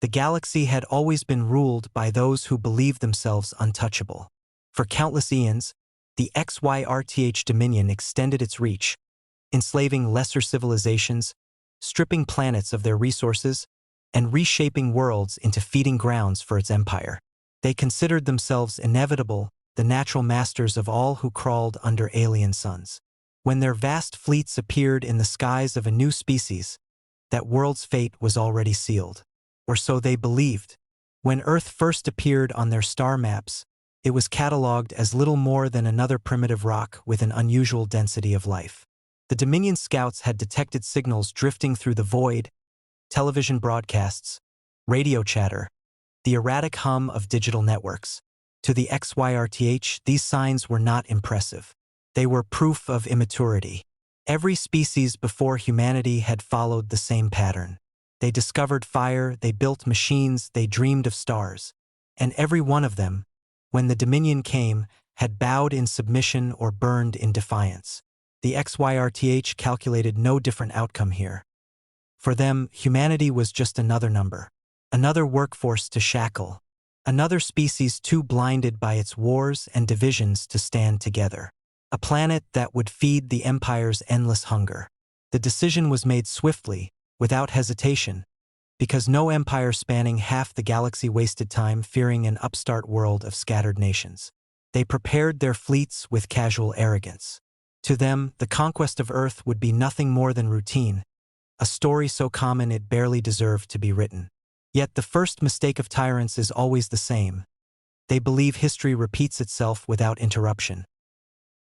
The galaxy had always been ruled by those who believed themselves untouchable. For countless eons, the XYRTH Dominion extended its reach, enslaving lesser civilizations, stripping planets of their resources, and reshaping worlds into feeding grounds for its empire. They considered themselves inevitable, the natural masters of all who crawled under alien suns. When their vast fleets appeared in the skies of a new species, that world's fate was already sealed. Or so they believed. When Earth first appeared on their star maps, it was catalogued as little more than another primitive rock with an unusual density of life. The Dominion scouts had detected signals drifting through the void, television broadcasts, radio chatter, the erratic hum of digital networks. To the XYRTH, these signs were not impressive. They were proof of immaturity. Every species before humanity had followed the same pattern. They discovered fire, they built machines, they dreamed of stars. And every one of them, when the Dominion came, had bowed in submission or burned in defiance. The XYRTH calculated no different outcome here. For them, humanity was just another number, another workforce to shackle, another species too blinded by its wars and divisions to stand together. A planet that would feed the Empire's endless hunger. The decision was made swiftly, without hesitation, because no empire spanning half the galaxy wasted time fearing an upstart world of scattered nations. They prepared their fleets with casual arrogance. To them, the conquest of Earth would be nothing more than routine, a story so common it barely deserved to be written. Yet the first mistake of tyrants is always the same. They believe history repeats itself without interruption.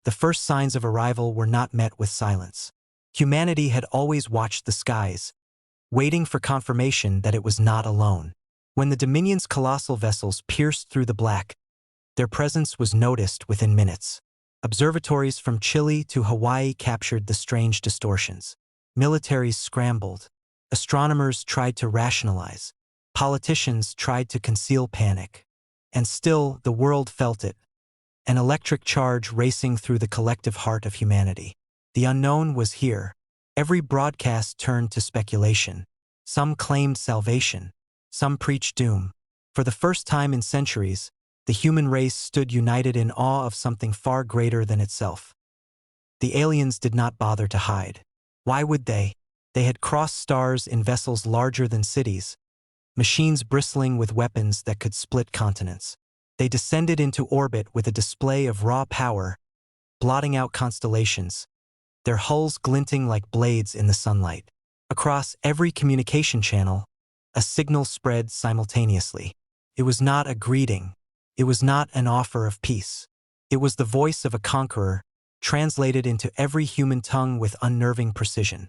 The first signs of arrival were not met with silence. Humanity had always watched the skies, waiting for confirmation that it was not alone. When the Dominion's colossal vessels pierced through the black, their presence was noticed within minutes. Observatories from Chile to Hawaii captured the strange distortions. Militaries scrambled. Astronomers tried to rationalize. Politicians tried to conceal panic. And still, the world felt it, an electric charge racing through the collective heart of humanity. The unknown was here. Every broadcast turned to speculation. Some claimed salvation. Some preached doom. For the first time in centuries, the human race stood united in awe of something far greater than itself. The aliens did not bother to hide. Why would they? They had crossed stars in vessels larger than cities, machines bristling with weapons that could split continents. They descended into orbit with a display of raw power, blotting out constellations, their hulls glinting like blades in the sunlight. Across every communication channel, a signal spread simultaneously. It was not a greeting. It was not an offer of peace. It was the voice of a conqueror, translated into every human tongue with unnerving precision.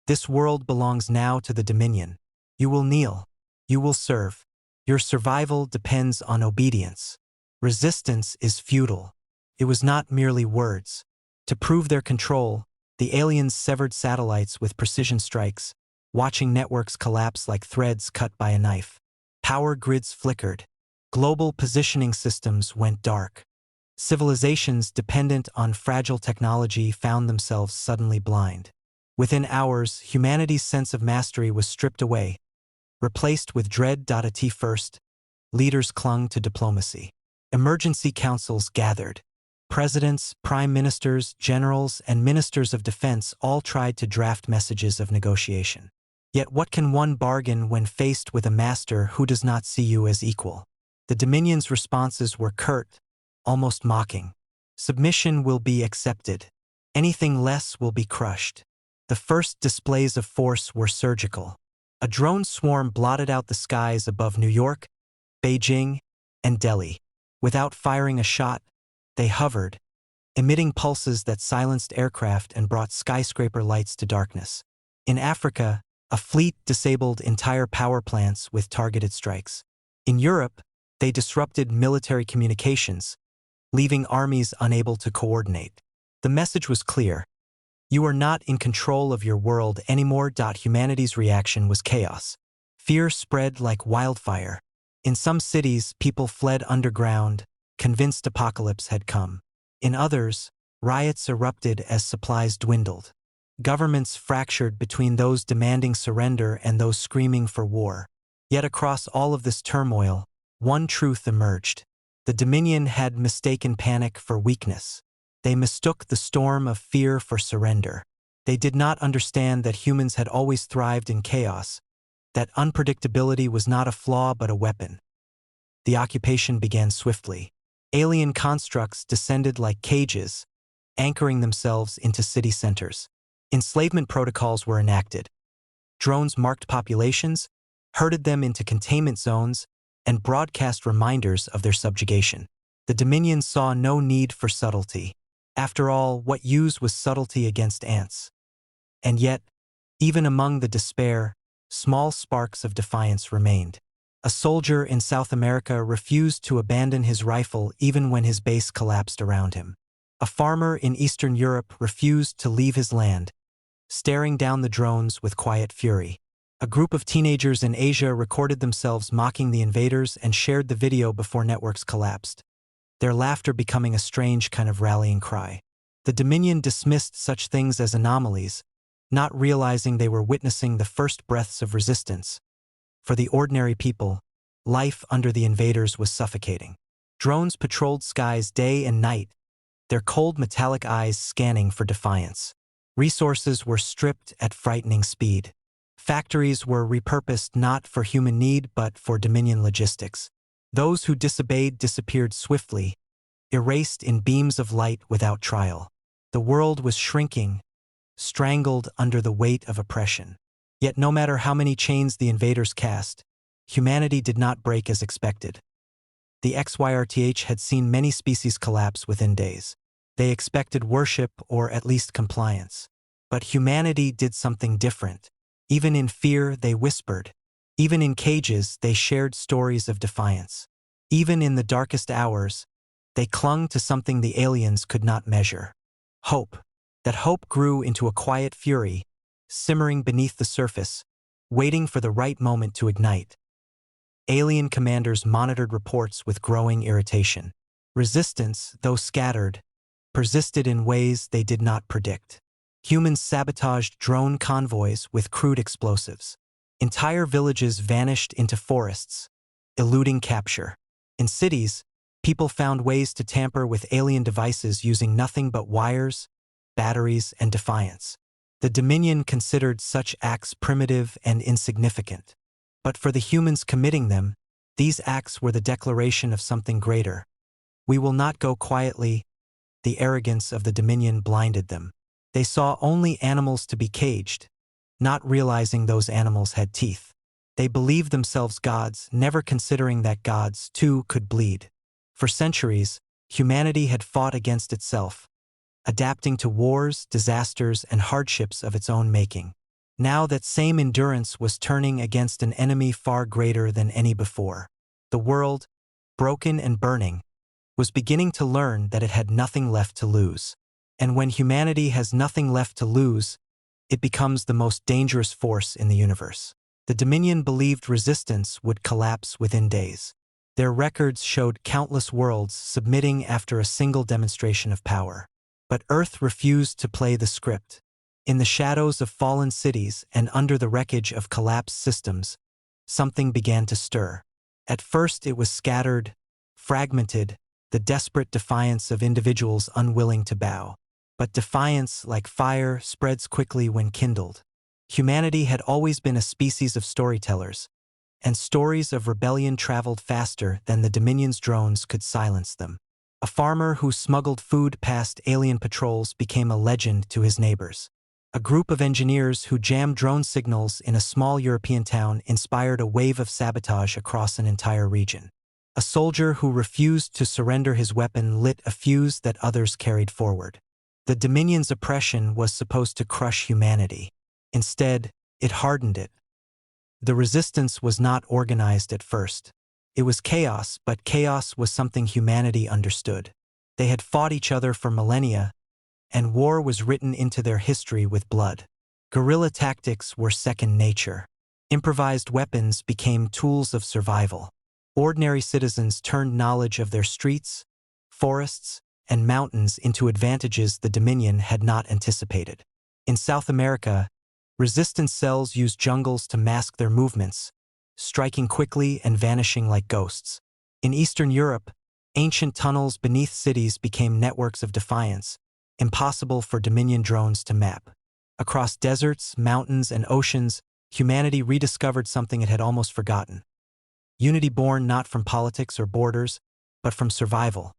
This world belongs now to the Dominion. You will kneel. You will serve. Your survival depends on obedience. Resistance is futile. It was not merely words. To prove their control, the aliens severed satellites with precision strikes, watching networks collapse like threads cut by a knife. Power grids flickered. Global positioning systems went dark. Civilizations dependent on fragile technology found themselves suddenly blind. Within hours, humanity's sense of mastery was stripped away, replaced with dread. At first, leaders clung to diplomacy. Emergency councils gathered. Presidents, prime ministers, generals, and ministers of defense all tried to draft messages of negotiation. Yet what can one bargain when faced with a master who does not see you as equal? The Dominion's responses were curt, almost mocking. Submission will be accepted. Anything less will be crushed. The first displays of force were surgical. A drone swarm blotted out the skies above New York, Beijing, and Delhi. Without firing a shot, they hovered, emitting pulses that silenced aircraft and brought skyscraper lights to darkness. In Africa, a fleet disabled entire power plants with targeted strikes. In Europe, they disrupted military communications, leaving armies unable to coordinate. The message was clear. You are not in control of your world anymore. Humanity's reaction was chaos. Fear spread like wildfire. In some cities, people fled underground, convinced apocalypse had come. In others, riots erupted as supplies dwindled. Governments fractured between those demanding surrender and those screaming for war. Yet across all of this turmoil, one truth emerged. The Dominion had mistaken panic for weakness. They mistook the storm of fear for surrender. They did not understand that humans had always thrived in chaos, that unpredictability was not a flaw but a weapon. The occupation began swiftly. Alien constructs descended like cages, anchoring themselves into city centers. Enslavement protocols were enacted. Drones marked populations, herded them into containment zones, and broadcast reminders of their subjugation. The Dominion saw no need for subtlety. After all, what use was subtlety against ants? And yet, even among the despair, small sparks of defiance remained. A soldier in South America refused to abandon his rifle even when his base collapsed around him. A farmer in Eastern Europe refused to leave his land, staring down the drones with quiet fury. A group of teenagers in Asia recorded themselves mocking the invaders and shared the video before networks collapsed, their laughter becoming a strange kind of rallying cry. The Dominion dismissed such things as anomalies, not realizing they were witnessing the first breaths of resistance. For the ordinary people, life under the invaders was suffocating. Drones patrolled skies day and night, their cold metallic eyes scanning for defiance. Resources were stripped at frightening speed. Factories were repurposed not for human need but for Dominion logistics. Those who disobeyed disappeared swiftly, erased in beams of light without trial. The world was shrinking, strangled under the weight of oppression. Yet no matter how many chains the invaders cast, humanity did not break as expected. The XYRTH had seen many species collapse within days. They expected worship or at least compliance. But humanity did something different. Even in fear, they whispered. Even in cages, they shared stories of defiance. Even in the darkest hours, they clung to something the aliens could not measure. Hope. That hope grew into a quiet fury, simmering beneath the surface, waiting for the right moment to ignite. Alien commanders monitored reports with growing irritation. Resistance, though scattered, persisted in ways they did not predict. Humans sabotaged drone convoys with crude explosives. Entire villages vanished into forests, eluding capture. In cities, people found ways to tamper with alien devices using nothing but wires, batteries, and defiance. The Dominion considered such acts primitive and insignificant. But for the humans committing them, these acts were the declaration of something greater. We will not go quietly. The arrogance of the Dominion blinded them. They saw only animals to be caged, not realizing those animals had teeth. They believed themselves gods, never considering that gods, too, could bleed. For centuries, humanity had fought against itself, adapting to wars, disasters, and hardships of its own making. Now that same endurance was turning against an enemy far greater than any before. The world, broken and burning, was beginning to learn that it had nothing left to lose. And when humanity has nothing left to lose, it becomes the most dangerous force in the universe. The Dominion believed resistance would collapse within days. Their records showed countless worlds submitting after a single demonstration of power. But Earth refused to play the script. In the shadows of fallen cities and under the wreckage of collapsed systems, something began to stir. At first it was scattered, fragmented, the desperate defiance of individuals unwilling to bow. But defiance, like fire, spreads quickly when kindled. Humanity had always been a species of storytellers, and stories of rebellion traveled faster than the Dominion's drones could silence them. A farmer who smuggled food past alien patrols became a legend to his neighbors. A group of engineers who jammed drone signals in a small European town inspired a wave of sabotage across an entire region. A soldier who refused to surrender his weapon lit a fuse that others carried forward. The Dominion's oppression was supposed to crush humanity. Instead, it hardened it. The resistance was not organized at first. It was chaos, but chaos was something humanity understood. They had fought each other for millennia, and war was written into their history with blood. Guerrilla tactics were second nature. Improvised weapons became tools of survival. Ordinary citizens turned knowledge of their streets, forests, and mountains into advantages the Dominion had not anticipated. In South America, resistance cells used jungles to mask their movements, striking quickly and vanishing like ghosts. In Eastern Europe, ancient tunnels beneath cities became networks of defiance, impossible for Dominion drones to map. Across deserts, mountains, and oceans, humanity rediscovered something it had almost forgotten. Unity born not from politics or borders, but from survival.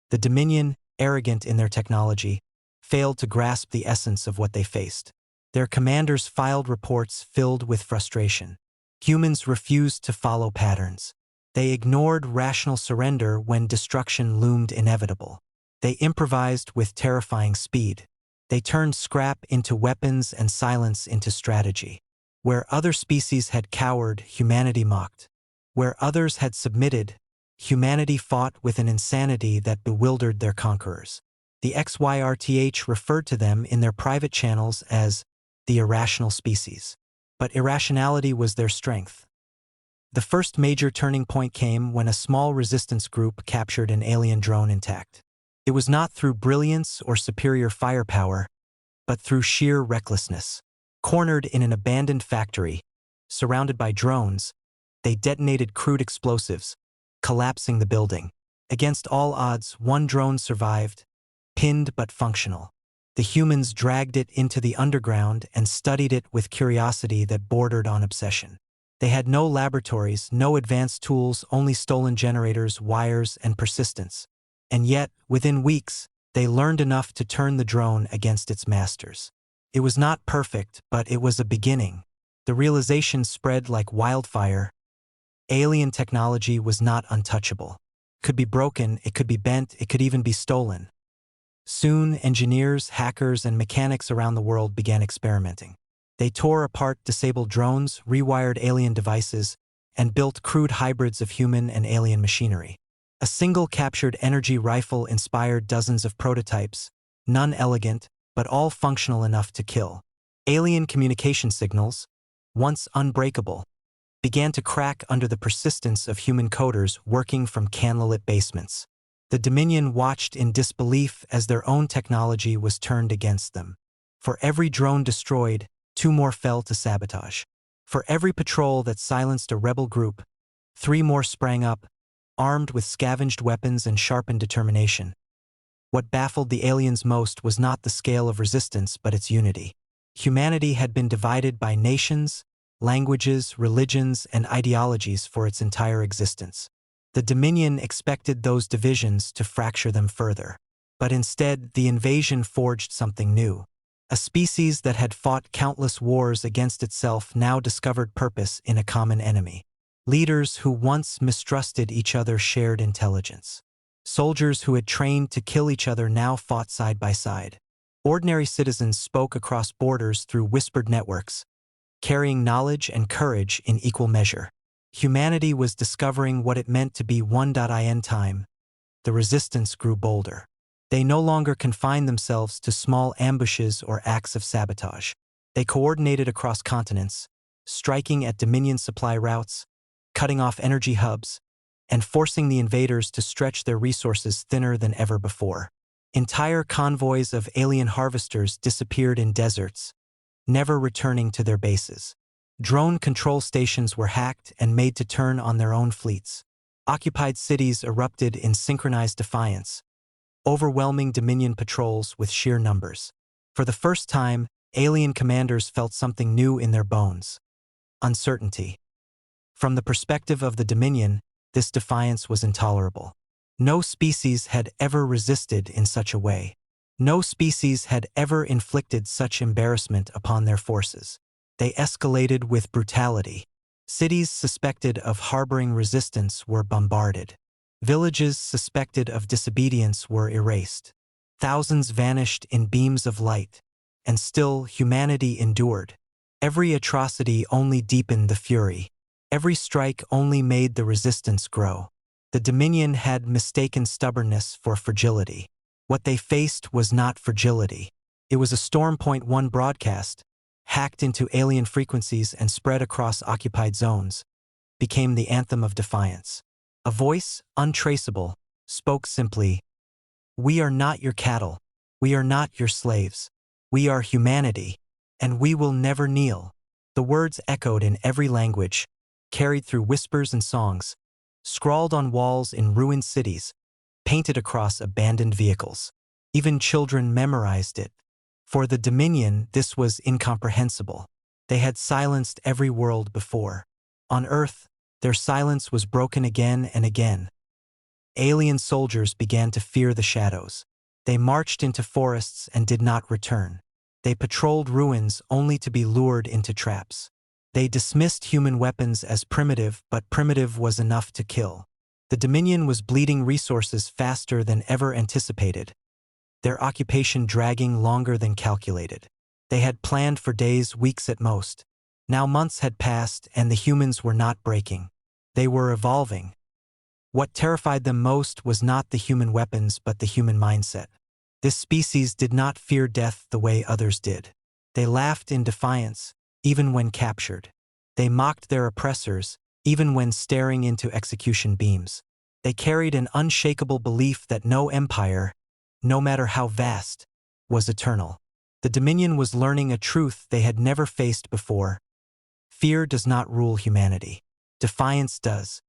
The Dominion, arrogant in their technology, failed to grasp the essence of what they faced. Their commanders filed reports filled with frustration. Humans refused to follow patterns. They ignored rational surrender when destruction loomed inevitable. They improvised with terrifying speed. They turned scrap into weapons and silence into strategy. Where other species had cowered, humanity mocked. Where others had submitted, humanity fought with an insanity that bewildered their conquerors. The XYRTH referred to them in their private channels as the irrational species. But irrationality was their strength. The first major turning point came when a small resistance group captured an alien drone intact. It was not through brilliance or superior firepower, but through sheer recklessness. Cornered in an abandoned factory, surrounded by drones, they detonated crude explosives, collapsing the building. Against all odds, one drone survived, pinned but functional. The humans dragged it into the underground and studied it with curiosity that bordered on obsession. They had no laboratories, no advanced tools, only stolen generators, wires, and persistence. And yet, within weeks, they learned enough to turn the drone against its masters. It was not perfect, but it was a beginning. The realization spread like wildfire. Alien technology was not untouchable. It could be broken, it could be bent, it could even be stolen. Soon, engineers, hackers, and mechanics around the world began experimenting. They tore apart disabled drones, rewired alien devices, and built crude hybrids of human and alien machinery. A single captured energy rifle inspired dozens of prototypes, none elegant, but all functional enough to kill. Alien communication signals, once unbreakable, began to crack under the persistence of human coders working from candlelit basements. The Dominion watched in disbelief as their own technology was turned against them. For every drone destroyed, 2 more fell to sabotage. For every patrol that silenced a rebel group, 3 more sprang up, armed with scavenged weapons and sharpened determination. What baffled the aliens most was not the scale of resistance, but its unity. Humanity had been divided by nations, languages, religions, and ideologies for its entire existence. The Dominion expected those divisions to fracture them further. But instead, the invasion forged something new. A species that had fought countless wars against itself now discovered purpose in a common enemy. Leaders who once mistrusted each other shared intelligence. Soldiers who had trained to kill each other now fought side by side. Ordinary citizens spoke across borders through whispered networks, carrying knowledge and courage in equal measure. Humanity was discovering what it meant to be one. In time, the resistance grew bolder. They no longer confined themselves to small ambushes or acts of sabotage. They coordinated across continents, striking at Dominion supply routes, cutting off energy hubs, and forcing the invaders to stretch their resources thinner than ever before. Entire convoys of alien harvesters disappeared in deserts, never returning to their bases. Drone control stations were hacked and made to turn on their own fleets. Occupied cities erupted in synchronized defiance, overwhelming Dominion patrols with sheer numbers. For the first time, alien commanders felt something new in their bones: uncertainty. From the perspective of the Dominion, this defiance was intolerable. No species had ever resisted in such a way. No species had ever inflicted such embarrassment upon their forces. They escalated with brutality. Cities suspected of harboring resistance were bombarded. Villages suspected of disobedience were erased. Thousands vanished in beams of light. And still, humanity endured. Every atrocity only deepened the fury. Every strike only made the resistance grow. The Dominion had mistaken stubbornness for fragility. What they faced was not fragility. It was a Storm Point 1 broadcast, hacked into alien frequencies and spread across occupied zones, became the anthem of defiance. A voice, untraceable, spoke simply, "We are not your cattle. We are not your slaves. We are humanity, and we will never kneel." The words echoed in every language, carried through whispers and songs, scrawled on walls in ruined cities, painted across abandoned vehicles. Even children memorized it. For the Dominion, this was incomprehensible. They had silenced every world before. On Earth, their silence was broken again and again. Alien soldiers began to fear the shadows. They marched into forests and did not return. They patrolled ruins only to be lured into traps. They dismissed human weapons as primitive, but primitive was enough to kill. The Dominion was bleeding resources faster than ever anticipated, their occupation dragging longer than calculated. They had planned for days, weeks at most. Now months had passed and the humans were not breaking. They were evolving. What terrified them most was not the human weapons but the human mindset. This species did not fear death the way others did. They laughed in defiance, even when captured. They mocked their oppressors, even when staring into execution beams. They carried an unshakable belief that no empire, no matter how vast, was eternal. The Dominion was learning a truth they had never faced before. Fear does not rule humanity. Defiance does.